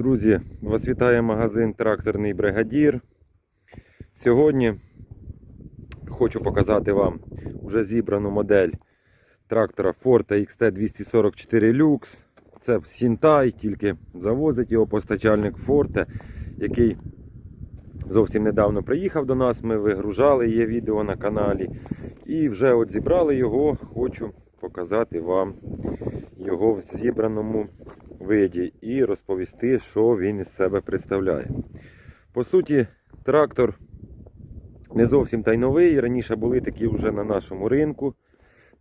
Друзі, вас вітає магазин Тракторний Бригадір. Сьогодні хочу показати вам вже зібрану модель трактора Forte XT244 Lux. Це Сінтай, тільки завозить його постачальник Forte, який зовсім недавно приїхав до нас. Ми вигружали, є відео на каналі. І вже от зібрали його, хочу показати вам його в зібраному виді і розповісти, що він із себе представляє. По суті, трактор не зовсім та й новий. Раніше були такі вже на нашому ринку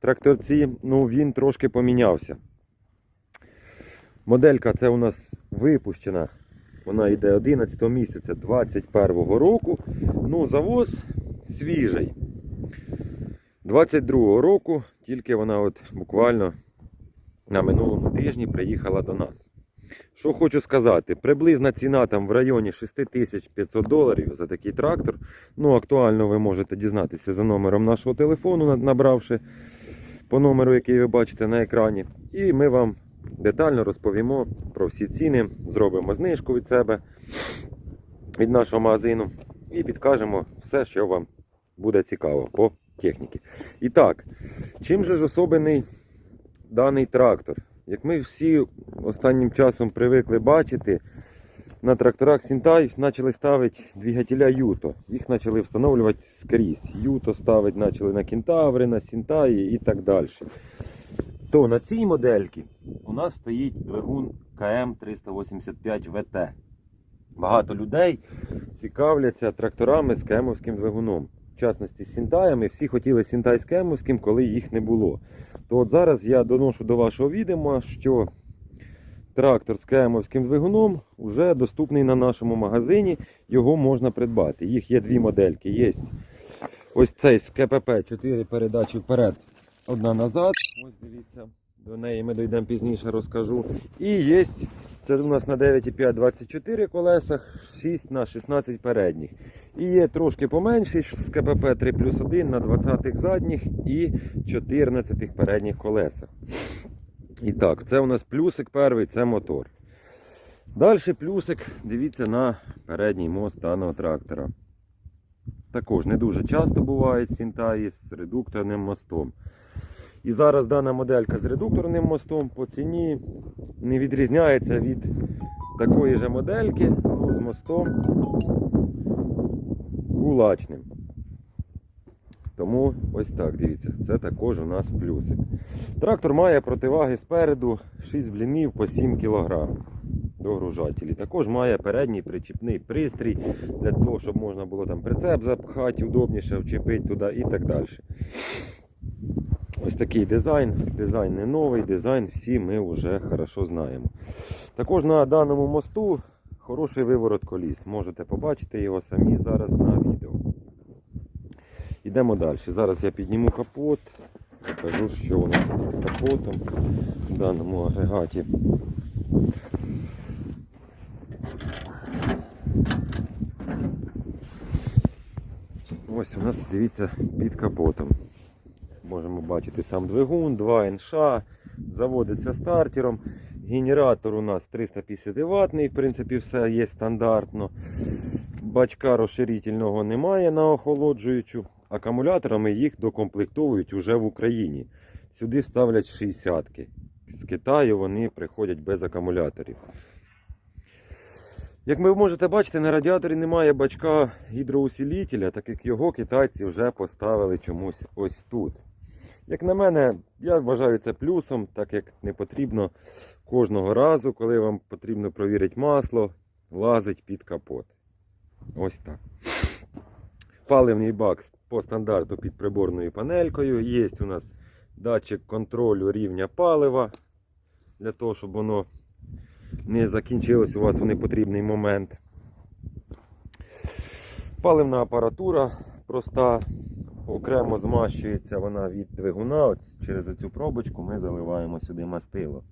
тракторці, він трошки помінявся. Моделька це у нас випущена, вона йде 11 місяця 2021 року. Завоз свіжий. 22 року, тільки вона от буквально на минулому тижні приїхала до нас. Що хочу сказати, приблизна ціна там в районі $6500 за такий трактор. Актуально ви можете дізнатися за номером нашого телефону, набравши по номеру, який ви бачите на екрані. І ми вам детально розповімо про всі ціни, зробимо знижку від себе, від нашого магазину і підкажемо все, що вам буде цікаво по техніці. І так, чим же ж особливий даний трактор? Як ми всі останнім часом привикли бачити, на тракторах Сінтай почали ставити двигателя Юто. Їх почали встановлювати скрізь. Юто ставити почали на Кентаври, на Сінтаї і так далі. То на цій модельці у нас стоїть двигун КМ385 ВТ. Багато людей цікавляться тракторами з КМовським двигуном. В частності з Сінтаями. Всі хотіли Сінтай з КМовським, коли їх не було. То от зараз я доношу до вашого відома, що трактор з КМовським двигуном вже доступний на нашому магазині. Його можна придбати. Їх є дві модельки. Є ось цей з КПП 4 передачі вперед, одна назад. Ось дивіться, до неї ми дійдемо пізніше, розкажу. І є, це у нас на 9,5 24 колесах, 6 на 16 передніх. І є трошки поменший з КПП 3+1 на 20 задніх і 14 передніх колесах. І так, це у нас плюсик перший, це мотор. Далі плюсик, дивіться на передній мост даного трактора. Також не дуже часто бувають Сінтаї з редукторним мостом. І зараз дана моделька з редукторним мостом по ціні не відрізняється від такої ж модельки, з мостом кулачним. Тому ось так, дивіться, це також у нас плюсик. Трактор має противаги спереду 6 блінів по 7 кг догружателі. Також має передній причіпний пристрій, для того, щоб можна було там прицеп запхати, удобніше вчепити туди і так далі. Ось такий дизайн. Дизайн не новий, дизайн всі ми вже хорошо знаємо. Також на даному мосту хороший виворот коліс. Можете побачити його самі зараз на відео. Йдемо далі. Зараз я підніму капот, покажу, що у нас під капотом в даному агрегаті. Ось у нас, дивіться, під капотом. Можемо бачити сам двигун, 2 НШ, заводиться стартером. Генератор у нас 350 ваттний, в принципі все є стандартно. Бачка розширительного немає на охолоджуючу. Акумуляторами їх докомплектовують уже в Україні. Сюди ставлять 60-ки. З Китаю вони приходять без акумуляторів. Як ви можете бачити, на радіаторі немає бачка гідроусилителя, так як його китайці вже поставили чомусь ось тут. Як на мене, я вважаю це плюсом, так як не потрібно кожного разу, коли вам потрібно провірити масло, лазить під капот. Ось так. Паливний бак по стандарту під приборною панелькою. Є у нас датчик контролю рівня палива, для того, щоб воно не закінчилось у вас у непотрібний момент. Паливна апаратура проста, окремо змащується вона від двигуна. От через цю пробочку ми заливаємо сюди мастило.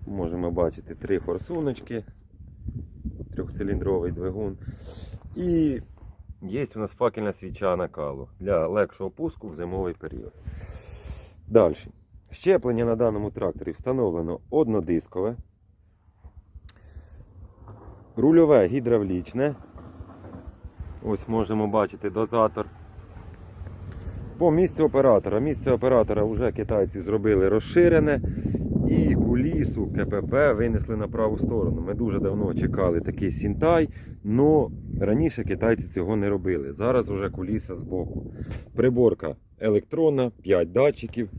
Можемо бачити 3 форсуночки, 3-циліндровий двигун. І є у нас факельна свіча накалу для легшого пуску в зимовий період. Далі. Щеплення на даному тракторі встановлено однодискове. Рульове гідравлічне. Ось можемо бачити дозатор. По місцю оператора. Місце оператора вже китайці зробили розширене. І кулісу КПП винесли на праву сторону. Ми дуже давно чекали такий сінтай, але раніше китайці цього не робили. Зараз вже куліса збоку. Приборка електронна, 5 датчиків,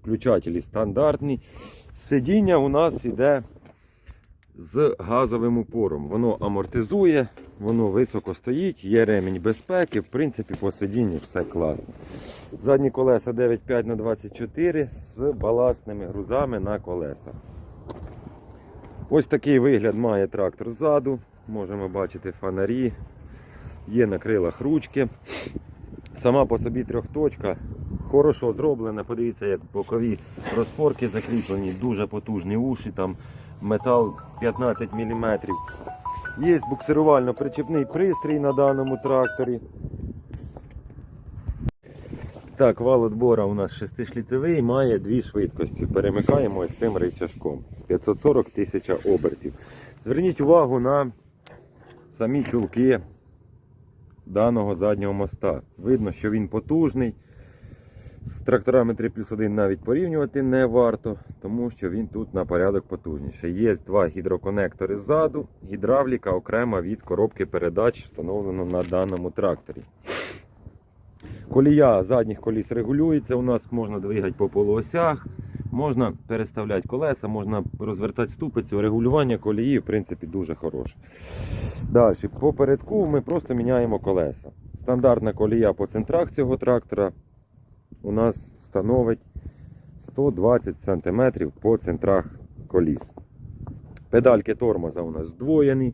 включателі стандартні. Сидіння у нас йде з газовим упором. Воно амортизує, воно високо стоїть, є ремінь безпеки, в принципі по сидінню все класно. Задні колеса 9,5х24 з баластними грузами на колесах. Ось такий вигляд має трактор ззаду. Можемо бачити фонарі, є на крилах ручки. Сама по собі трьохточка, хорошо зроблена. Подивіться, як бокові розпорки закріплені, дуже потужні уші, там метал 15 мм. Є буксирувально-причепний пристрій на даному тракторі. Так, вал отбора у нас 6-шліцевий, має 2 швидкості. Перемикаємо ось цим рычажком. 540 тисяч обертів. Зверніть увагу на самі чулки даного заднього моста. Видно, що він потужний. З тракторами 3+1 навіть порівнювати не варто, тому що він тут на порядок потужніший. Є 2 гідроконектори ззаду, гідравліка окрема від коробки передач, встановлено на даному тракторі. Колія задніх коліс регулюється, у нас можна двигати по полуосях, можна переставляти колеса, можна розвертати ступицю, регулювання колії в принципі дуже хороше. Далі, по передку ми просто міняємо колеса. Стандартна колія по центрах цього трактора у нас становить 120 см по центрах коліс. Педальки тормоза у нас здвоєні.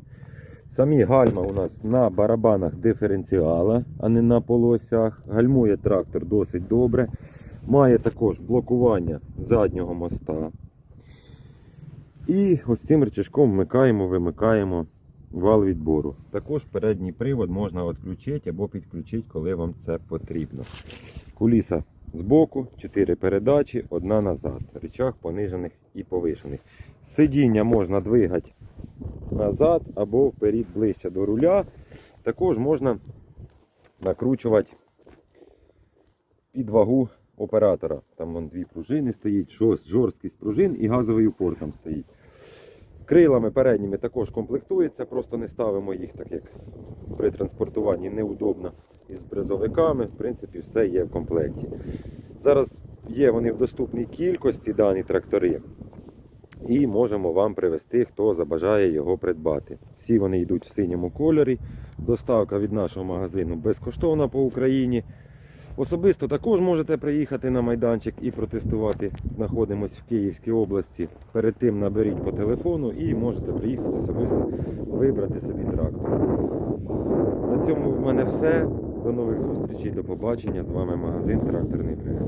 Самі гальма у нас на барабанах диференціала, а не на полуосях. Гальмує трактор досить добре. Має також блокування заднього моста. І ось цим рычажком вмикаємо вал відбору. Також передній привод можна відключити або підключити, коли вам це потрібно. Куліса збоку, 4 передачі, 1 назад. Рычаг понижених і повишених. Сидіння можна двигати назад або вперед ближче до руля. Також можна накручувати під вагу оператора. Там вон 2 пружини стоїть, жорсткість пружин і газовий упор там стоїть. Крилами передніми також комплектується, просто не ставимо їх, так як при транспортуванні неудобно із бризовиками. В принципі, все є в комплекті. Зараз є вони в доступній кількості, дані трактори. І можемо вам привезти, хто забажає його придбати. Всі вони йдуть в синьому кольорі. Доставка від нашого магазину безкоштовна по Україні. Особисто також можете приїхати на майданчик і протестувати. Знаходимось в Київській області. Перед тим наберіть по телефону і можете приїхати особисто вибрати собі трактор. На цьому в мене все. До нових зустрічей, до побачення. З вами магазин Тракторний Бригад.